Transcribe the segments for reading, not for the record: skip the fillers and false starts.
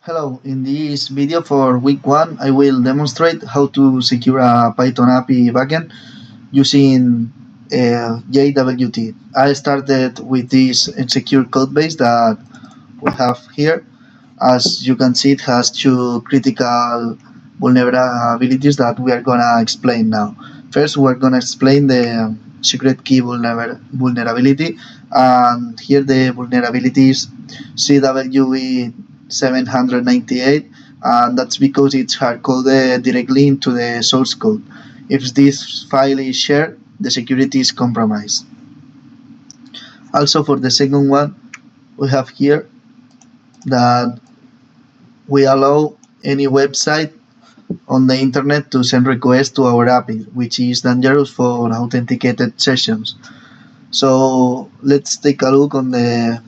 Hello, in this video for week 1 I will demonstrate how to secure a Python API backend using JWT. I started with this secure code base that we have here. As you can see, it has two critical vulnerabilities that we are gonna explain now. First, we're gonna explain the secret key vulnerability, and here the vulnerability is CWE 798, and that's because it's hard-coded directly into the source code. If this file is shared, the security is compromised. Also, for the second one, we have here that we allow any website on the internet to send requests to our API, which is dangerous for authenticated sessions. So let's take a look on the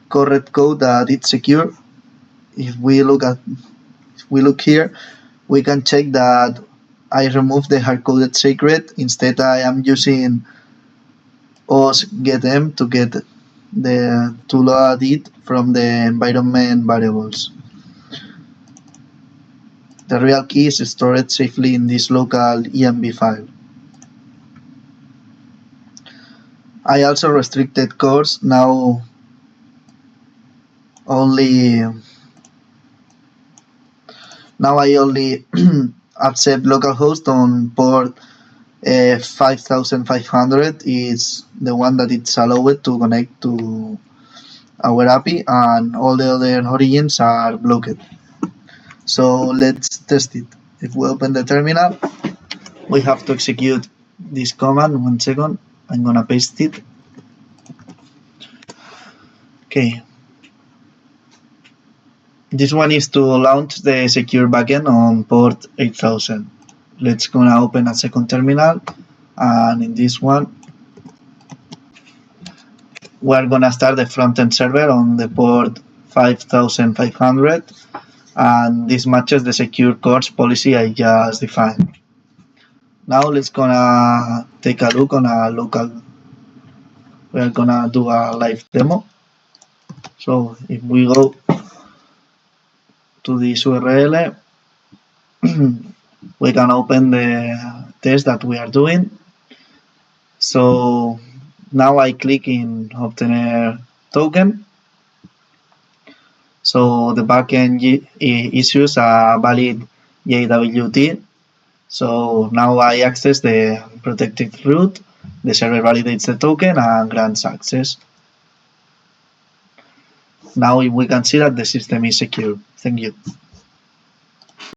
correct code that it's secure. If we look here, we can check that I removed the hard-coded secret. Instead, I am using OSGetM to get to load it from the environment variables. The real key is stored safely in this local env file. I also restricted cores. Now I only accept localhost on port 5500 is the one that it's allowed to connect to our API, and all the other origins are blocked. So let's test it. If we open the terminal, we have to execute this command. 1 second, I'm gonna paste it. Okay. This one is to launch the secure backend on port 8000. Let's gonna open a second terminal, and in this one we're gonna start the front-end server on the port 5500, and this matches the secure cores policy I just defined. Now let's gonna take a look on a local. We're gonna do a live demo. So if we go to this URL, we can open the test that we are doing. So now I click in obtain token. So the backend issues a valid JWT. So now I access the protected root, the server validates the token and grants access. Now we can see that the system is secure. Thank you.